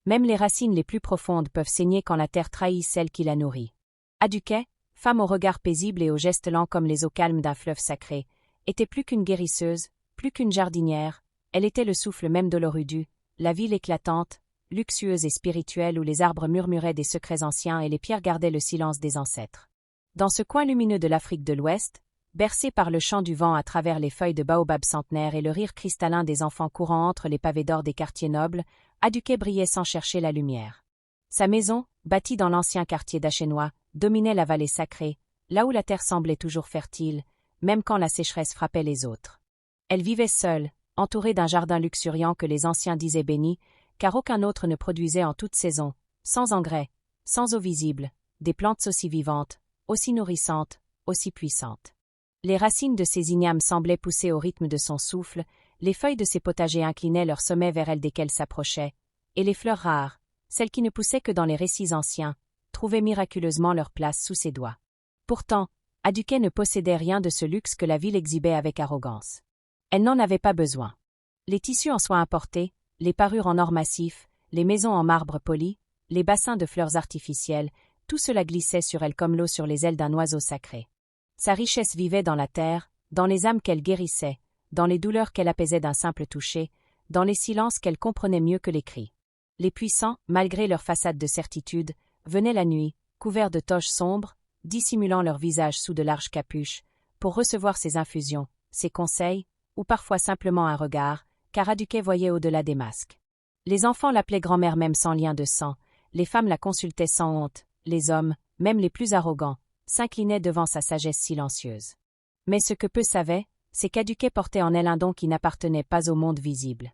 Même les racines les plus profondes peuvent saigner quand la terre trahit celle qui la nourrit. Aduquet, femme au regard paisible et aux gestes lents comme les eaux calmes d'un fleuve sacré, était plus qu'une guérisseuse, plus qu'une jardinière, elle était le souffle même d'Olorudu, la ville éclatante, luxueuse et spirituelle où les arbres murmuraient des secrets anciens et les pierres gardaient le silence des ancêtres. Dans ce coin lumineux de l'Afrique de l'Ouest, bercé par le chant du vent à travers les feuilles de baobab centenaires et le rire cristallin des enfants courant entre les pavés d'or des quartiers nobles, Aduquet brillait sans chercher la lumière. Sa maison, bâtie dans l'ancien quartier d'Achenois, dominait la vallée sacrée, là où la terre semblait toujours fertile, même quand la sécheresse frappait les autres. Elle vivait seule, entourée d'un jardin luxuriant que les anciens disaient béni, car aucun autre ne produisait en toute saison, sans engrais, sans eau visible, des plantes aussi vivantes, aussi nourrissantes, aussi puissantes. Les racines de ses ignames semblaient pousser au rythme de son souffle, les feuilles de ses potagers inclinaient leurs sommets vers elle desquels s'approchaient, et les fleurs rares, celles qui ne poussaient que dans les récits anciens, trouvaient miraculeusement leur place sous ses doigts. Pourtant, Aduquet ne possédait rien de ce luxe que la ville exhibait avec arrogance. Elle n'en avait pas besoin. Les tissus en soie importés, les parures en or massif, les maisons en marbre poli, les bassins de fleurs artificielles, tout cela glissait sur elle comme l'eau sur les ailes d'un oiseau sacré. Sa richesse vivait dans la terre, dans les âmes qu'elle guérissait, dans les douleurs qu'elle apaisait d'un simple toucher, dans les silences qu'elle comprenait mieux que les cris. Les puissants, malgré leur façade de certitude, venaient la nuit, couverts de toges sombres, dissimulant leur visage sous de larges capuches, pour recevoir ses infusions, ses conseils, ou parfois simplement un regard, car Aduquet voyait au-delà des masques. Les enfants l'appelaient grand-mère même sans lien de sang, les femmes la consultaient sans honte, les hommes, même les plus arrogants, s'inclinaient devant sa sagesse silencieuse. Mais ce que peu savaient, c'est qu'Aduquet portait en elle un don qui n'appartenait pas au monde visible.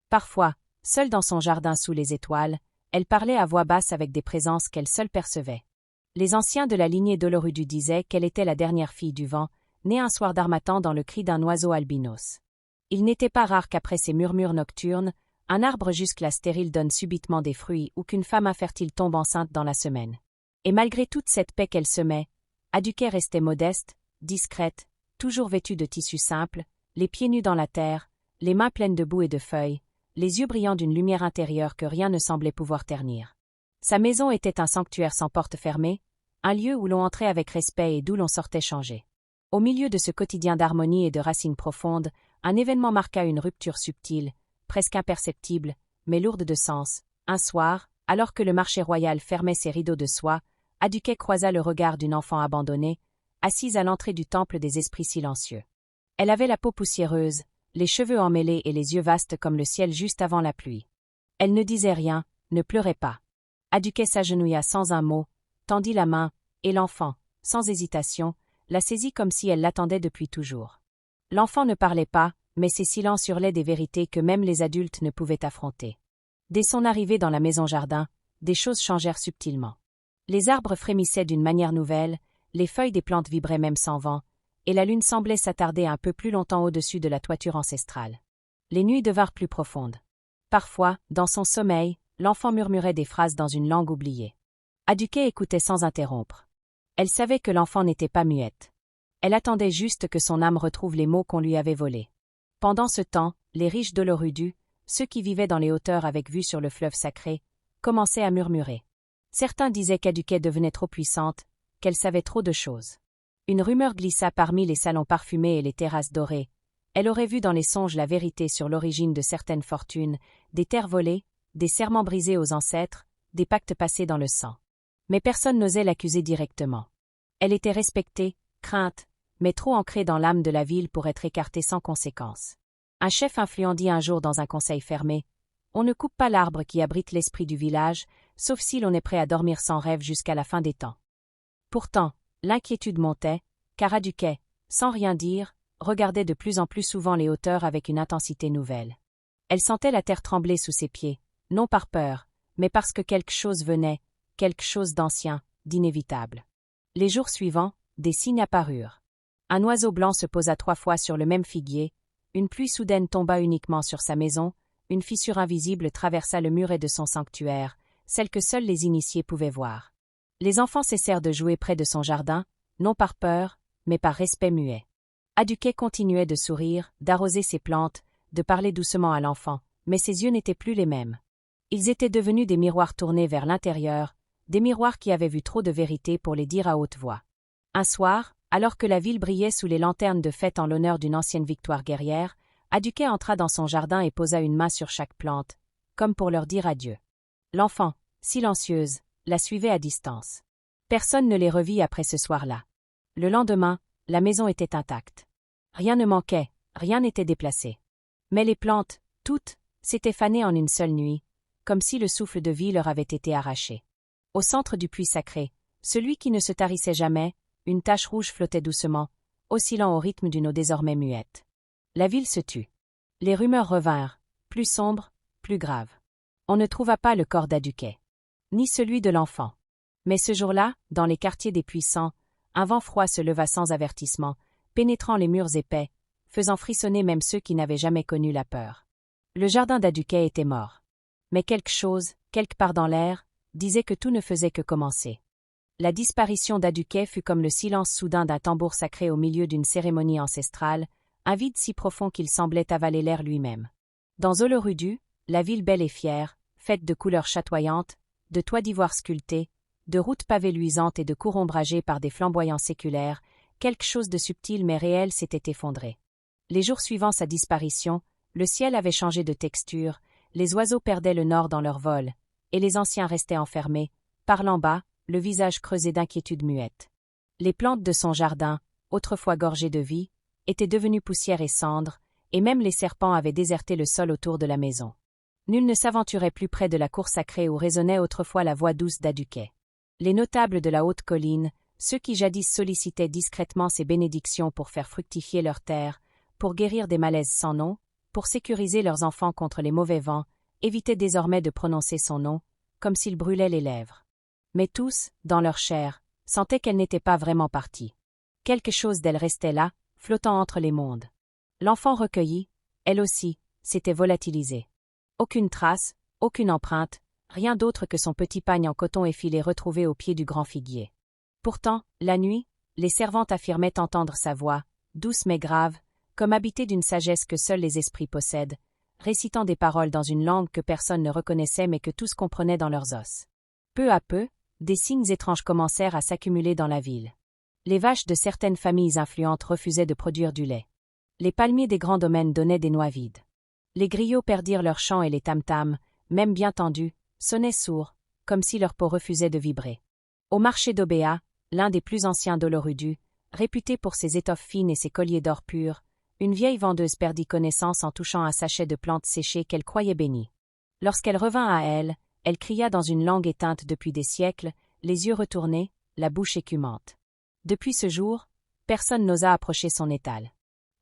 Parfois, seule dans son jardin sous les étoiles, elle parlait à voix basse avec des présences qu'elle seule percevait. Les anciens de la lignée d'Olorudu disaient qu'elle était la dernière fille du vent, née un soir d'harmattan dans le cri d'un oiseau albinos. Il n'était pas rare qu'après ces murmures nocturnes, un arbre jusque-là stérile donne subitement des fruits ou qu'une femme infertile tombe enceinte dans la semaine. Et malgré toute cette paix qu'elle semait, Aduquet restait modeste, discrète, toujours vêtue de tissus simples, les pieds nus dans la terre, les mains pleines de boue et de feuilles, les yeux brillants d'une lumière intérieure que rien ne semblait pouvoir ternir. Sa maison était un sanctuaire sans porte fermée, un lieu où l'on entrait avec respect et d'où l'on sortait changé. Au milieu de ce quotidien d'harmonie et de racines profondes, un événement marqua une rupture subtile, presque imperceptible, mais lourde de sens. Un soir, alors que le marché royal fermait ses rideaux de soie, Aduquet croisa le regard d'une enfant abandonnée, assise à l'entrée du temple des esprits silencieux. Elle avait la peau poussiéreuse, les cheveux emmêlés et les yeux vastes comme le ciel juste avant la pluie. Elle ne disait rien, ne pleurait pas. Aduquet s'agenouilla sans un mot, tendit la main, et l'enfant, sans hésitation, la saisit comme si elle l'attendait depuis toujours. L'enfant ne parlait pas, mais ses silences hurlaient des vérités que même les adultes ne pouvaient affronter. Dès son arrivée dans la maison-jardin, des choses changèrent subtilement. Les arbres frémissaient d'une manière nouvelle, les feuilles des plantes vibraient même sans vent, et la lune semblait s'attarder un peu plus longtemps au-dessus de la toiture ancestrale. Les nuits devinrent plus profondes. Parfois, dans son sommeil, l'enfant murmurait des phrases dans une langue oubliée. Aduquet écoutait sans interrompre. Elle savait que l'enfant n'était pas muette. Elle attendait juste que son âme retrouve les mots qu'on lui avait volés. Pendant ce temps, les riches d'Olorudu, ceux qui vivaient dans les hauteurs avec vue sur le fleuve sacré, commençaient à murmurer. Certains disaient qu'Aduquet devenait trop puissante, qu'elle savait trop de choses. Une rumeur glissa parmi les salons parfumés et les terrasses dorées. Elle aurait vu dans les songes la vérité sur l'origine de certaines fortunes, des terres volées, des serments brisés aux ancêtres, des pactes passés dans le sang. Mais personne n'osait l'accuser directement. Elle était respectée, crainte, mais trop ancrée dans l'âme de la ville pour être écartée sans conséquence. Un chef influent dit un jour dans un conseil fermé « On ne coupe pas l'arbre qui abrite l'esprit du village, sauf si l'on est prêt à dormir sans rêve jusqu'à la fin des temps. » Pourtant, l'inquiétude montait, car Aduquet, sans rien dire, regardait de plus en plus souvent les hauteurs avec une intensité nouvelle. Elle sentait la terre trembler sous ses pieds, non par peur, mais parce que quelque chose venait, quelque chose d'ancien, d'inévitable. Les jours suivants, des signes apparurent. Un oiseau blanc se posa 3 fois sur le même figuier, une pluie soudaine tomba uniquement sur sa maison, une fissure invisible traversa le muret de son sanctuaire, celle que seuls les initiés pouvaient voir. Les enfants cessèrent de jouer près de son jardin, non par peur, mais par respect muet. Aduquet continuait de sourire, d'arroser ses plantes, de parler doucement à l'enfant, mais ses yeux n'étaient plus les mêmes. Ils étaient devenus des miroirs tournés vers l'intérieur, des miroirs qui avaient vu trop de vérité pour les dire à haute voix. Un soir, alors que la ville brillait sous les lanternes de fête en l'honneur d'une ancienne victoire guerrière, Aduquet entra dans son jardin et posa une main sur chaque plante, comme pour leur dire adieu. L'enfant, silencieuse, la suivait à distance. Personne ne les revit après ce soir-là. Le lendemain, la maison était intacte. Rien ne manquait, rien n'était déplacé. Mais les plantes, toutes, s'étaient fanées en une seule nuit, comme si le souffle de vie leur avait été arraché. Au centre du puits sacré, celui qui ne se tarissait jamais, une tache rouge flottait doucement, oscillant au rythme d'une eau désormais muette. La ville se tut. Les rumeurs revinrent, plus sombres, plus graves. On ne trouva pas le corps d'Aduquet, ni celui de l'enfant. Mais ce jour-là, dans les quartiers des puissants, un vent froid se leva sans avertissement, pénétrant les murs épais, faisant frissonner même ceux qui n'avaient jamais connu la peur. Le jardin d'Aduquet était mort. Mais quelque chose, quelque part dans l'air, disait que tout ne faisait que commencer. La disparition d'Aduquet fut comme le silence soudain d'un tambour sacré au milieu d'une cérémonie ancestrale, un vide si profond qu'il semblait avaler l'air lui-même. Dans Olorudu, la ville belle et fière, faite de couleurs chatoyantes, de toits d'ivoire sculptés, de routes pavées luisantes et de cours ombragés par des flamboyants séculaires, quelque chose de subtil mais réel s'était effondré. Les jours suivant sa disparition, le ciel avait changé de texture, les oiseaux perdaient le nord dans leur vol, et les anciens restaient enfermés, parlant bas, le visage creusé d'inquiétude muette. Les plantes de son jardin, autrefois gorgées de vie, étaient devenues poussière et cendres, et même les serpents avaient déserté le sol autour de la maison. Nul ne s'aventurait plus près de la cour sacrée où résonnait autrefois la voix douce d'Aduquet. Les notables de la haute colline, ceux qui jadis sollicitaient discrètement ses bénédictions pour faire fructifier leurs terres, pour guérir des malaises sans nom, pour sécuriser leurs enfants contre les mauvais vents, évitaient désormais de prononcer son nom, comme s'il brûlait les lèvres. Mais tous, dans leur chair, sentaient qu'elle n'était pas vraiment partie. Quelque chose d'elle restait là, flottant entre les mondes. L'enfant recueilli, elle aussi, s'était volatilisée. Aucune trace, aucune empreinte, rien d'autre que son petit pagne en coton effilé retrouvé au pied du grand figuier. Pourtant, la nuit, les servantes affirmaient entendre sa voix, douce mais grave, comme habitée d'une sagesse que seuls les esprits possèdent, récitant des paroles dans une langue que personne ne reconnaissait mais que tous comprenaient dans leurs os. Peu à peu, des signes étranges commencèrent à s'accumuler dans la ville. Les vaches de certaines familles influentes refusaient de produire du lait. Les palmiers des grands domaines donnaient des noix vides. Les griots perdirent leur chant et les tam-tams, même bien tendus, sonnaient sourds, comme si leur peau refusait de vibrer. Au marché d'Obéa, l'un des plus anciens d'Olorudu, réputé pour ses étoffes fines et ses colliers d'or pur, une vieille vendeuse perdit connaissance en touchant un sachet de plantes séchées qu'elle croyait béni. Lorsqu'elle revint à elle, elle cria dans une langue éteinte depuis des siècles, les yeux retournés, la bouche écumante. Depuis ce jour, personne n'osa approcher son étal.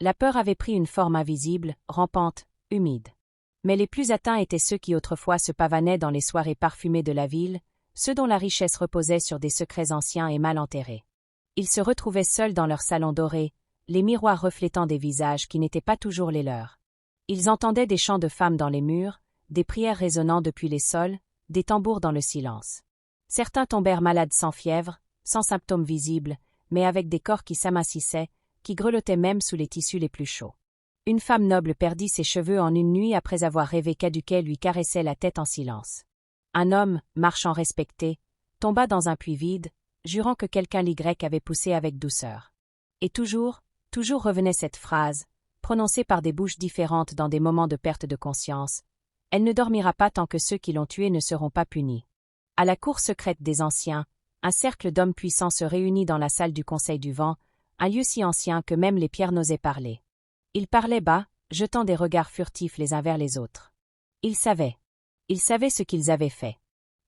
La peur avait pris une forme invisible, rampante, humide. Mais les plus atteints étaient ceux qui autrefois se pavanaient dans les soirées parfumées de la ville, ceux dont la richesse reposait sur des secrets anciens et mal enterrés. Ils se retrouvaient seuls dans leurs salons dorés, les miroirs reflétant des visages qui n'étaient pas toujours les leurs. Ils entendaient des chants de femmes dans les murs, des prières résonnant depuis les sols, des tambours dans le silence. Certains tombèrent malades sans fièvre, sans symptômes visibles, mais avec des corps qui s'amincissaient, qui grelottaient même sous les tissus les plus chauds. Une femme noble perdit ses cheveux en une nuit après avoir rêvé qu'Aduquet lui caressait la tête en silence. Un homme, marchand respecté, tomba dans un puits vide, jurant que quelqu'un l'Y avait poussé avec douceur. Et toujours revenait cette phrase, prononcée par des bouches différentes dans des moments de perte de conscience. Elle ne dormira pas tant que ceux qui l'ont tué ne seront pas punis. À la cour secrète des anciens, un cercle d'hommes puissants se réunit dans la salle du Conseil du Vent, un lieu si ancien que même les pierres n'osaient parler. Ils parlaient bas, jetant des regards furtifs les uns vers les autres. Ils savaient ce qu'ils avaient fait.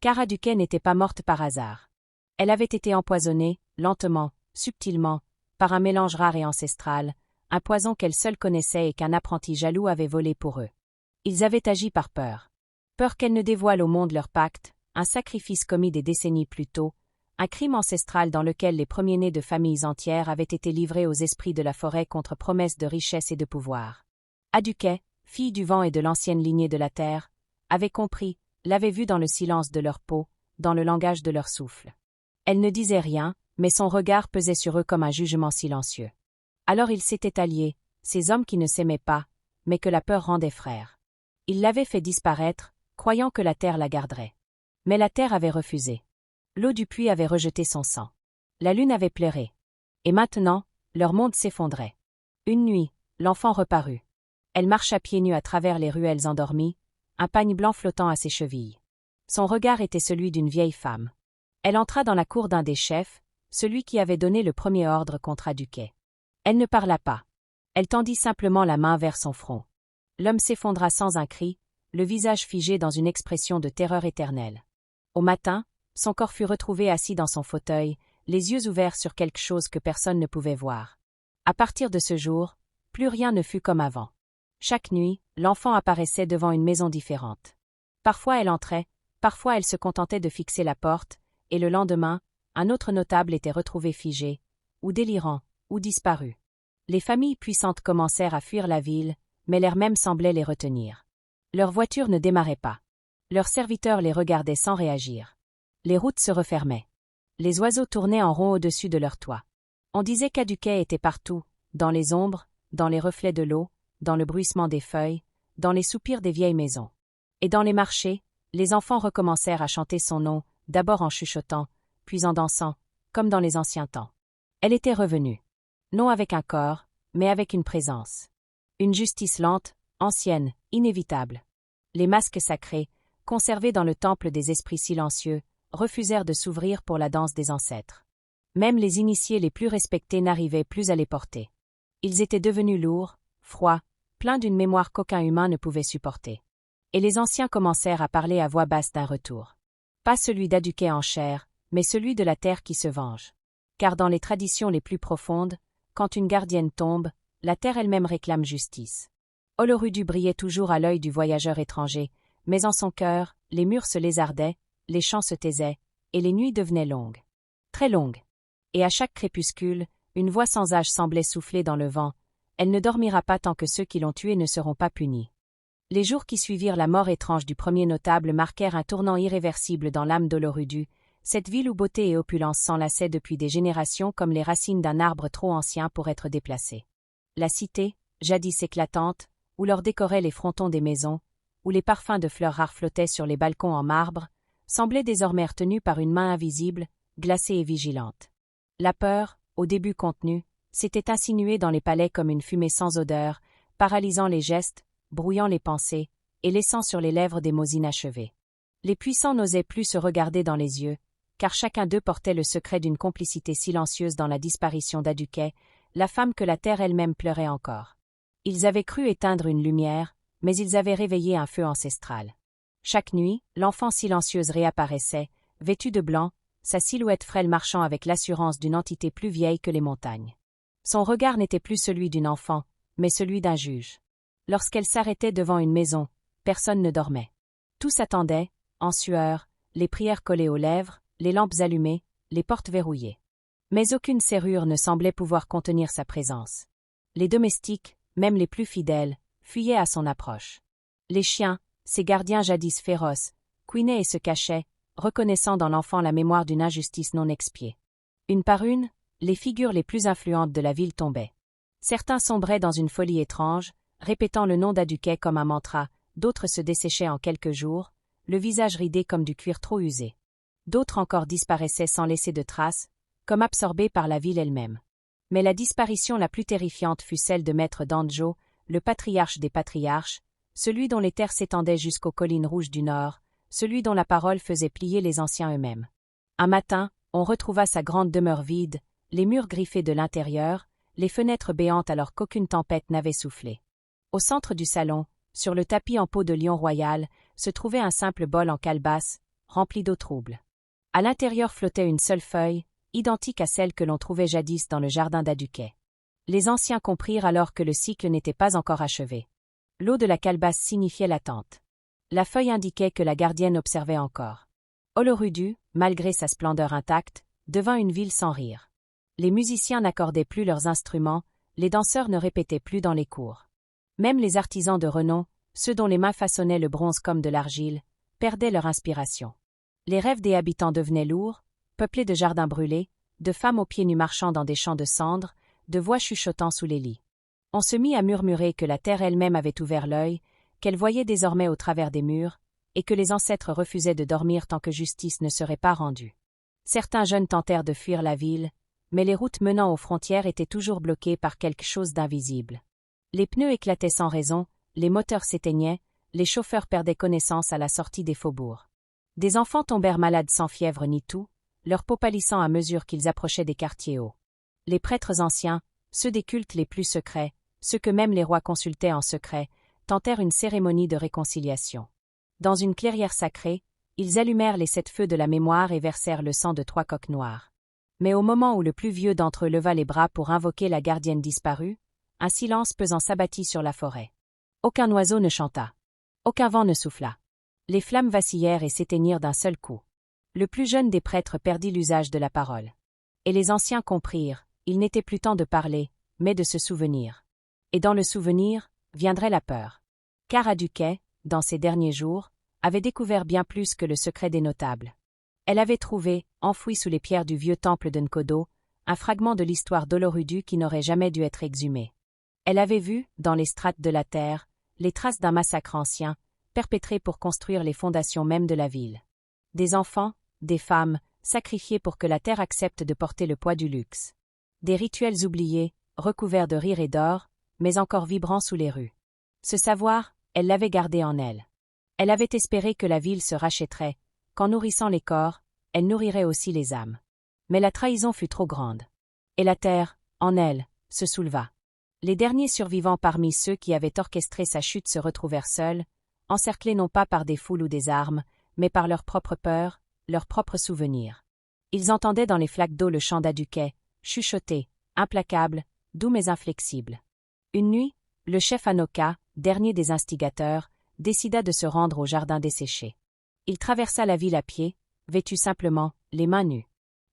Car Aduquet n'était pas morte par hasard. Elle avait été empoisonnée, lentement, subtilement, par un mélange rare et ancestral, un poison qu'elle seule connaissait et qu'un apprenti jaloux avait volé pour eux. Ils avaient agi par peur. Peur qu'elle ne dévoile au monde leur pacte, un sacrifice commis des décennies plus tôt, un crime ancestral dans lequel les premiers-nés de familles entières avaient été livrés aux esprits de la forêt contre promesse de richesse et de pouvoir. Aduquet, fille du vent et de l'ancienne lignée de la terre, avait compris, l'avait vu dans le silence de leur peau, dans le langage de leur souffle. Elle ne disait rien, mais son regard pesait sur eux comme un jugement silencieux. Alors ils s'étaient alliés, ces hommes qui ne s'aimaient pas, mais que la peur rendait frères. Ils l'avaient fait disparaître, croyant que la terre la garderait. Mais la terre avait refusé. L'eau du puits avait rejeté son sang. La lune avait pleuré. Et maintenant, leur monde s'effondrait. Une nuit, l'enfant reparut. Elle marcha pieds nus à travers les ruelles endormies, un pagne blanc flottant à ses chevilles. Son regard était celui d'une vieille femme. Elle entra dans la cour d'un des chefs, celui qui avait donné le premier ordre contre Aduquet. Elle ne parla pas. Elle tendit simplement la main vers son front. L'homme s'effondra sans un cri, le visage figé dans une expression de terreur éternelle. Au matin, son corps fut retrouvé assis dans son fauteuil, les yeux ouverts sur quelque chose que personne ne pouvait voir. À partir de ce jour, plus rien ne fut comme avant. Chaque nuit, l'enfant apparaissait devant une maison différente. Parfois elle entrait, parfois elle se contentait de fixer la porte, et le lendemain, un autre notable était retrouvé figé, ou délirant, ou disparu. Les familles puissantes commencèrent à fuir la ville, mais l'air même semblait les retenir. Leurs voitures ne démarraient pas. Leurs serviteurs les regardaient sans réagir. Les routes se refermaient. Les oiseaux tournaient en rond au-dessus de leurs toits. On disait qu'Aduquet était partout, dans les ombres, dans les reflets de l'eau, dans le bruissement des feuilles, dans les soupirs des vieilles maisons. Et dans les marchés, les enfants recommencèrent à chanter son nom, d'abord en chuchotant, puis en dansant, comme dans les anciens temps. Elle était revenue. Non avec un corps, mais avec une présence. Une justice lente, ancienne, inévitable. Les masques sacrés, conservés dans le temple des esprits silencieux, refusèrent de s'ouvrir pour la danse des ancêtres. Même les initiés les plus respectés n'arrivaient plus à les porter. Ils étaient devenus lourds, froids, pleins d'une mémoire qu'aucun humain ne pouvait supporter. Et les anciens commencèrent à parler à voix basse d'un retour. Pas celui d'Aduquet en chair, mais celui de la terre qui se venge. Car dans les traditions les plus profondes, quand une gardienne tombe, la terre elle-même réclame justice. Olorudu brillait toujours à l'œil du voyageur étranger, mais en son cœur, les murs se lézardaient, les chants se taisaient, et les nuits devenaient longues. Très longues. Et à chaque crépuscule, une voix sans âge semblait souffler dans le vent. Elle ne dormira pas tant que ceux qui l'ont tué ne seront pas punis. Les jours qui suivirent la mort étrange du premier notable marquèrent un tournant irréversible dans l'âme d'Olorudu, cette ville où beauté et opulence s'enlaçaient depuis des générations comme les racines d'un arbre trop ancien pour être déplacé. La cité, jadis éclatante, où l'or décorait les frontons des maisons, où les parfums de fleurs rares flottaient sur les balcons en marbre, semblait désormais retenue par une main invisible, glacée et vigilante. La peur, au début contenue, s'était insinuée dans les palais comme une fumée sans odeur, paralysant les gestes, brouillant les pensées, et laissant sur les lèvres des mots inachevés. Les puissants n'osaient plus se regarder dans les yeux, car chacun d'eux portait le secret d'une complicité silencieuse dans la disparition d'Aduquet, la femme que la terre elle-même pleurait encore. Ils avaient cru éteindre une lumière, mais ils avaient réveillé un feu ancestral. Chaque nuit, l'enfant silencieuse réapparaissait, vêtue de blanc, sa silhouette frêle marchant avec l'assurance d'une entité plus vieille que les montagnes. Son regard n'était plus celui d'une enfant, mais celui d'un juge. Lorsqu'elle s'arrêtait devant une maison, personne ne dormait. Tous attendaient, en sueur, les prières collées aux lèvres, les lampes allumées, les portes verrouillées. Mais aucune serrure ne semblait pouvoir contenir sa présence. Les domestiques, même les plus fidèles, fuyaient à son approche. Les chiens, ces gardiens jadis féroces, couinaient et se cachaient, reconnaissant dans l'enfant la mémoire d'une injustice non expiée. Une par une, les figures les plus influentes de la ville tombaient. Certains sombraient dans une folie étrange, répétant le nom d'Aduquet comme un mantra, d'autres se desséchaient en quelques jours, le visage ridé comme du cuir trop usé. D'autres encore disparaissaient sans laisser de traces, comme absorbés par la ville elle-même. Mais la disparition la plus terrifiante fut celle de Maître Danjo, le patriarche des patriarches, celui dont les terres s'étendaient jusqu'aux collines rouges du nord, celui dont la parole faisait plier les anciens eux-mêmes. Un matin, on retrouva sa grande demeure vide, les murs griffés de l'intérieur, les fenêtres béantes alors qu'aucune tempête n'avait soufflé. Au centre du salon, sur le tapis en peau de lion royal, se trouvait un simple bol en calebasse, rempli d'eau trouble. À l'intérieur flottait une seule feuille, identique à celle que l'on trouvait jadis dans le jardin d'Aduquet. Les anciens comprirent alors que le cycle n'était pas encore achevé. L'eau de la calebasse signifiait l'attente. La feuille indiquait que la gardienne observait encore. Olorudu, malgré sa splendeur intacte, devint une ville sans rire. Les musiciens n'accordaient plus leurs instruments, les danseurs ne répétaient plus dans les cours. Même les artisans de renom, ceux dont les mains façonnaient le bronze comme de l'argile, perdaient leur inspiration. Les rêves des habitants devenaient lourds, peuplés de jardins brûlés, de femmes aux pieds nus marchant dans des champs de cendres, de voix chuchotant sous les lits. On se mit à murmurer que la terre elle-même avait ouvert l'œil, qu'elle voyait désormais au travers des murs, et que les ancêtres refusaient de dormir tant que justice ne serait pas rendue. Certains jeunes tentèrent de fuir la ville, mais les routes menant aux frontières étaient toujours bloquées par quelque chose d'invisible. Les pneus éclataient sans raison, les moteurs s'éteignaient, les chauffeurs perdaient connaissance à la sortie des faubourgs. Des enfants tombèrent malades sans fièvre ni toux, leur peau pâlissant à mesure qu'ils approchaient des quartiers hauts. Les prêtres anciens, ceux des cultes les plus secrets, ceux que même les rois consultaient en secret, tentèrent une cérémonie de réconciliation. Dans une clairière sacrée, ils allumèrent les 7 feux de la mémoire et versèrent le sang de 3 coqs noirs. Mais au moment où le plus vieux d'entre eux leva les bras pour invoquer la gardienne disparue, un silence pesant s'abattit sur la forêt. Aucun oiseau ne chanta. Aucun vent ne souffla. Les flammes vacillèrent et s'éteignirent d'un seul coup. Le plus jeune des prêtres perdit l'usage de la parole. Et les anciens comprirent, il n'était plus temps de parler, mais de se souvenir. Et dans le souvenir, viendrait la peur. Car Aduquet, dans ces derniers jours, avait découvert bien plus que le secret des notables. Elle avait trouvé, enfoui sous les pierres du vieux temple de Nkodo, un fragment de l'histoire d'Olorudu qui n'aurait jamais dû être exhumé. Elle avait vu, dans les strates de la terre, les traces d'un massacre ancien, perpétré pour construire les fondations mêmes de la ville. Des enfants, des femmes, sacrifiés pour que la terre accepte de porter le poids du luxe. Des rituels oubliés, recouverts de rire et d'or, mais encore vibrants sous les rues. Ce savoir, elle l'avait gardé en elle. Elle avait espéré que la ville se rachèterait, qu'en nourrissant les corps, elle nourrirait aussi les âmes. Mais la trahison fut trop grande. Et la terre, en elle, se souleva. Les derniers survivants parmi ceux qui avaient orchestré sa chute se retrouvèrent seuls, encerclés non pas par des foules ou des armes, mais par leur propre peur, leurs propres souvenirs. Ils entendaient dans les flaques d'eau le chant d'Aduquet, chuchoté, implacable, doux mais inflexible. Une nuit, le chef Anoka, dernier des instigateurs, décida de se rendre au jardin desséché. Il traversa la ville à pied, vêtu simplement, les mains nues.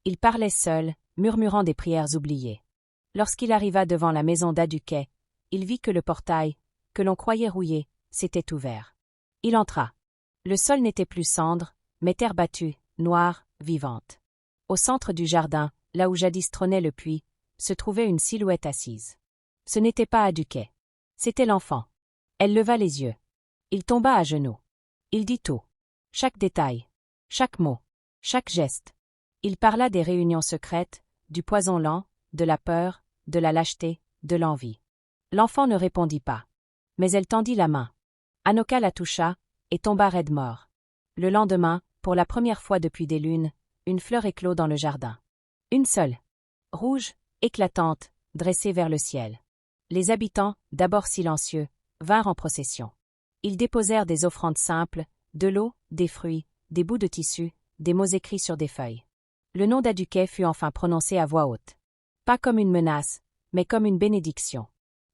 Il parlait seul, murmurant des prières oubliées. Lorsqu'il arriva devant la maison d'Aduquet, il vit que le portail, que l'on croyait rouillé, s'était ouvert. Il entra. Le sol n'était plus cendre, mais terre battue, noire, vivante. Au centre du jardin, là où jadis trônait le puits, se trouvait une silhouette assise. Ce n'était pas Aduquet. C'était l'enfant. Elle leva les yeux. Il tomba à genoux. Il dit tout. Chaque détail. Chaque mot. Chaque geste. Il parla des réunions secrètes, du poison lent, de la peur, de la lâcheté, de l'envie. L'enfant ne répondit pas. Mais elle tendit la main. Anoka la toucha, et tomba raide mort. Le lendemain, pour la première fois depuis des lunes, une fleur éclot dans le jardin. Une seule. Rouge, éclatante, dressée vers le ciel. Les habitants, d'abord silencieux, vinrent en procession. Ils déposèrent des offrandes simples, de l'eau, des fruits, des bouts de tissu, des mots écrits sur des feuilles. Le nom d'Aduquet fut enfin prononcé à voix haute. Pas comme une menace, mais comme une bénédiction.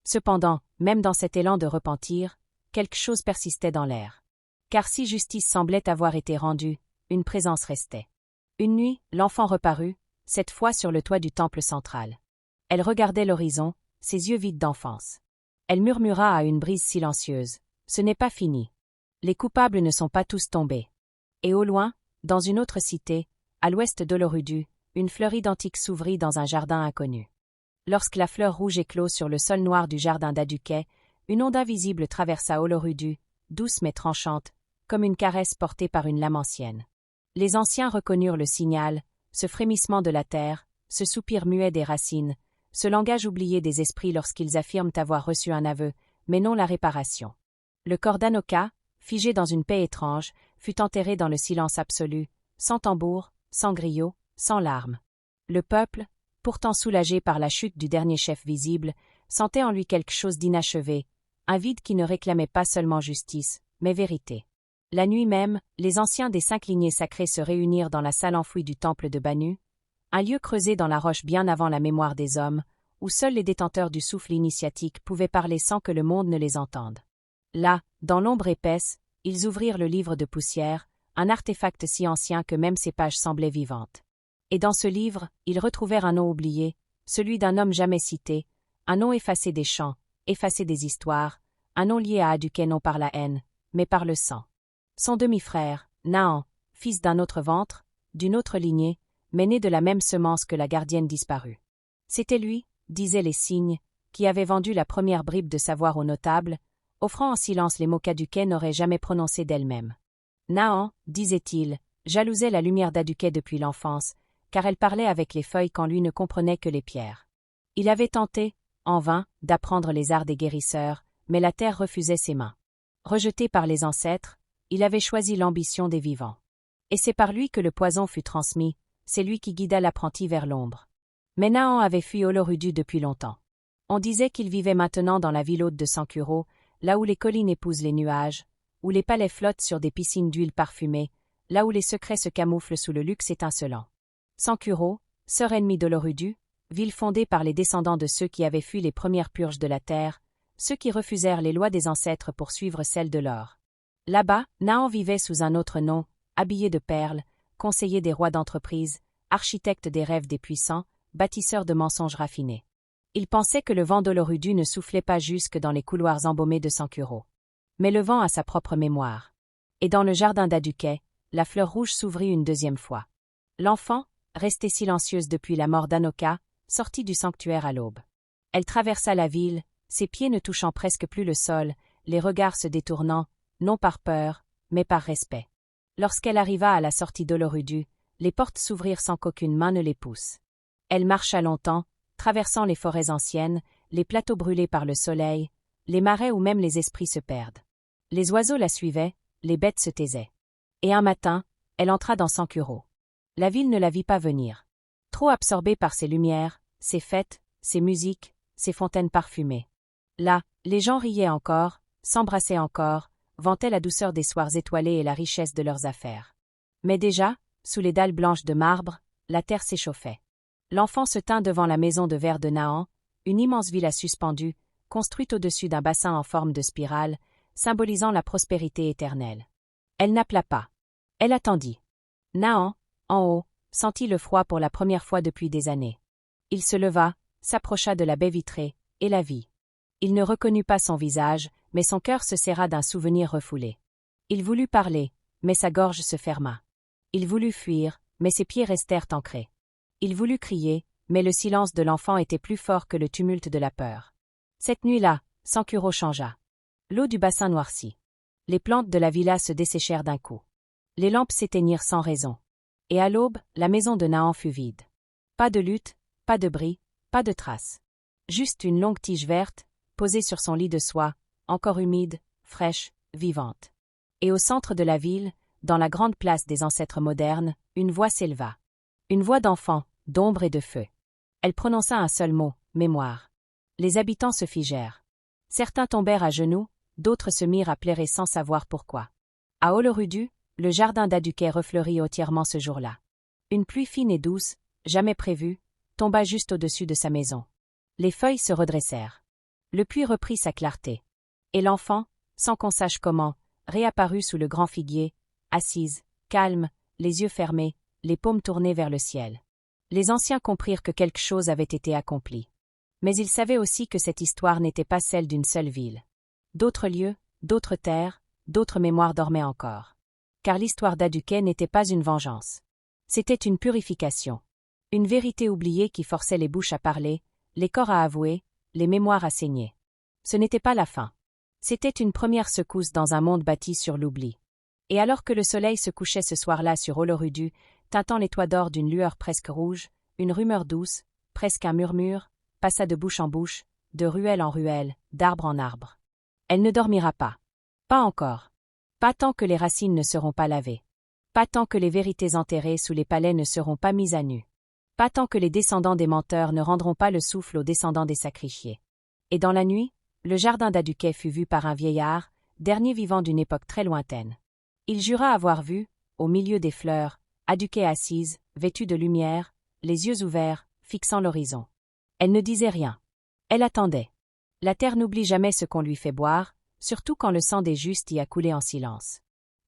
Cependant, même dans cet élan de repentir, quelque chose persistait dans l'air. Car si justice semblait avoir été rendue, une présence restait. Une nuit, l'enfant reparut, cette fois sur le toit du temple central. Elle regardait l'horizon, ses yeux vides d'enfance. Elle murmura à une brise silencieuse. Ce n'est pas fini. Les coupables ne sont pas tous tombés. Et au loin, dans une autre cité, à l'ouest d'Olorudu, une fleur identique s'ouvrit dans un jardin inconnu. Lorsque la fleur rouge éclot sur le sol noir du jardin d'Aduquet, une onde invisible traversa Olorudu, douce mais tranchante, comme une caresse portée par une lame ancienne. Les anciens reconnurent le signal, ce frémissement de la terre, ce soupir muet des racines, ce langage oublié des esprits lorsqu'ils affirment avoir reçu un aveu, mais non la réparation. Le corps d'Anoka, figé dans une paix étrange, fut enterré dans le silence absolu, sans tambour, sans griot, sans larmes. Le peuple, pourtant soulagé par la chute du dernier chef visible, sentait en lui quelque chose d'inachevé, un vide qui ne réclamait pas seulement justice, mais vérité. La nuit même, les anciens des 5 lignées sacrées se réunirent dans la salle enfouie du temple de Banu, un lieu creusé dans la roche bien avant la mémoire des hommes, où seuls les détenteurs du souffle initiatique pouvaient parler sans que le monde ne les entende. Là, dans l'ombre épaisse, ils ouvrirent le livre de poussière, un artefact si ancien que même ses pages semblaient vivantes. Et dans ce livre, ils retrouvèrent un nom oublié, celui d'un homme jamais cité, un nom effacé des chants, effacé des histoires, un nom lié à Aduquet non par la haine, mais par le sang. Son demi-frère, Naan, fils d'un autre ventre, d'une autre lignée, mais né de la même semence que la gardienne disparue. C'était lui, disaient les signes, qui avait vendu la première bribe de savoir aux notables, offrant en silence les mots qu'Aduquet n'aurait jamais prononcés d'elle-même. Nahant, disait-il, jalousait la lumière d'Aduquet depuis l'enfance, car elle parlait avec les feuilles quand lui ne comprenait que les pierres. Il avait tenté, en vain, d'apprendre les arts des guérisseurs, mais la terre refusait ses mains. Rejeté par les ancêtres, il avait choisi l'ambition des vivants. Et c'est par lui que le poison fut transmis, c'est lui qui guida l'apprenti vers l'ombre. Mais Nahant avait fui Oloruddu depuis longtemps. On disait qu'il vivait maintenant dans la ville haute de Sankuro, là où les collines épousent les nuages, où les palais flottent sur des piscines d'huile parfumée, là où les secrets se camouflent sous le luxe étincelant. Sankuro, sœur ennemie d'Oloruddu, ville fondée par les descendants de ceux qui avaient fui les premières purges de la terre, ceux qui refusèrent les lois des ancêtres pour suivre celles de l'or. Là-bas, Nahant vivait sous un autre nom, habillé de perles, conseiller des rois d'entreprise, architecte des rêves des puissants, bâtisseur de mensonges raffinés. Il pensait que le vent d'Oloruddu ne soufflait pas jusque dans les couloirs embaumés de Sankuro. Mais le vent a sa propre mémoire. Et dans le jardin d'Aduquet, la fleur rouge s'ouvrit une deuxième fois. L'enfant, restée silencieuse depuis la mort d'Anoka, sortit du sanctuaire à l'aube. Elle traversa la ville, ses pieds ne touchant presque plus le sol, les regards se détournant, non par peur, mais par respect. Lorsqu'elle arriva à la sortie d'Oloruddu, les portes s'ouvrirent sans qu'aucune main ne les pousse. Elle marcha longtemps, traversant les forêts anciennes, les plateaux brûlés par le soleil, les marais où même les esprits se perdent. Les oiseaux la suivaient, les bêtes se taisaient. Et un matin, elle entra dans Sankuro. La ville ne la vit pas venir. Trop absorbée par ses lumières, ses fêtes, ses musiques, ses fontaines parfumées. Là, les gens riaient encore, s'embrassaient encore, vantaient la douceur des soirs étoilés et la richesse de leurs affaires. Mais déjà, sous les dalles blanches de marbre, la terre s'échauffait. L'enfant se tint devant la maison de verre de Nahant, une immense villa suspendue, construite au-dessus d'un bassin en forme de spirale, symbolisant la prospérité éternelle. Elle n'appela pas. Elle attendit. Nahant, en haut, sentit le froid pour la première fois depuis des années. Il se leva, s'approcha de la baie vitrée, et la vit. Il ne reconnut pas son visage, mais son cœur se serra d'un souvenir refoulé. Il voulut parler, mais sa gorge se ferma. Il voulut fuir, mais ses pieds restèrent ancrés. Il voulut crier, mais le silence de l'enfant était plus fort que le tumulte de la peur. Cette nuit-là, Sankuro changea. L'eau du bassin noircit. Les plantes de la villa se desséchèrent d'un coup. Les lampes s'éteignirent sans raison. Et à l'aube, la maison de Nahant fut vide. Pas de lutte, pas de bris, pas de traces. Juste une longue tige verte, posée sur son lit de soie, encore humide, fraîche, vivante. Et au centre de la ville, dans la grande place des ancêtres modernes, une voix s'éleva. Une voix d'enfant, d'ombre et de feu. Elle prononça un seul mot, mémoire. Les habitants se figèrent. Certains tombèrent à genoux, d'autres se mirent à pleurer sans savoir pourquoi. À Oloruddu, le jardin d'Aduquet refleurit entièrement ce jour-là. Une pluie fine et douce, jamais prévue, tomba juste au-dessus de sa maison. Les feuilles se redressèrent. Le puits reprit sa clarté. Et l'enfant, sans qu'on sache comment, réapparut sous le grand figuier, assise, calme, les yeux fermés, les paumes tournées vers le ciel. Les anciens comprirent que quelque chose avait été accompli. Mais ils savaient aussi que cette histoire n'était pas celle d'une seule ville. D'autres lieux, d'autres terres, d'autres mémoires dormaient encore. Car l'histoire d'Aduquet n'était pas une vengeance. C'était une purification. Une vérité oubliée qui forçait les bouches à parler, les corps à avouer, les mémoires à saigner. Ce n'était pas la fin. C'était une première secousse dans un monde bâti sur l'oubli. Et alors que le soleil se couchait ce soir-là sur Oloruddu, teintant les toits d'or d'une lueur presque rouge, une rumeur douce, presque un murmure, passa de bouche en bouche, de ruelle en ruelle, d'arbre en arbre. Elle ne dormira pas. Pas encore. Pas tant que les racines ne seront pas lavées. Pas tant que les vérités enterrées sous les palais ne seront pas mises à nu. Pas tant que les descendants des menteurs ne rendront pas le souffle aux descendants des sacrifiés. Et dans la nuit, le jardin d'Aduquet fut vu par un vieillard, dernier vivant d'une époque très lointaine. Il jura avoir vu, au milieu des fleurs, Aduquet assise, vêtue de lumière, les yeux ouverts, fixant l'horizon. Elle ne disait rien. Elle attendait. La terre n'oublie jamais ce qu'on lui fait boire, surtout quand le sang des justes y a coulé en silence.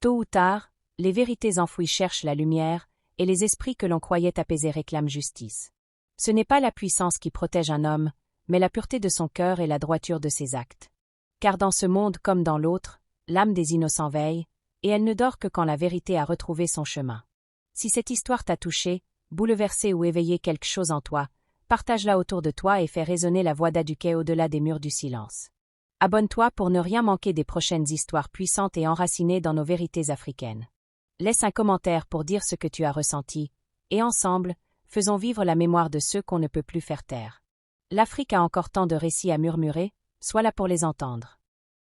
Tôt ou tard, les vérités enfouies cherchent la lumière, et les esprits que l'on croyait apaisés réclament justice. Ce n'est pas la puissance qui protège un homme, mais la pureté de son cœur et la droiture de ses actes. Car dans ce monde comme dans l'autre, l'âme des innocents veille, et elle ne dort que quand la vérité a retrouvé son chemin. Si cette histoire t'a touché, bouleversé ou éveillé quelque chose en toi, partage-la autour de toi et fais résonner la voix d'Aduquet au-delà des murs du silence. Abonne-toi pour ne rien manquer des prochaines histoires puissantes et enracinées dans nos vérités africaines. Laisse un commentaire pour dire ce que tu as ressenti, et ensemble, faisons vivre la mémoire de ceux qu'on ne peut plus faire taire. L'Afrique a encore tant de récits à murmurer, sois là pour les entendre.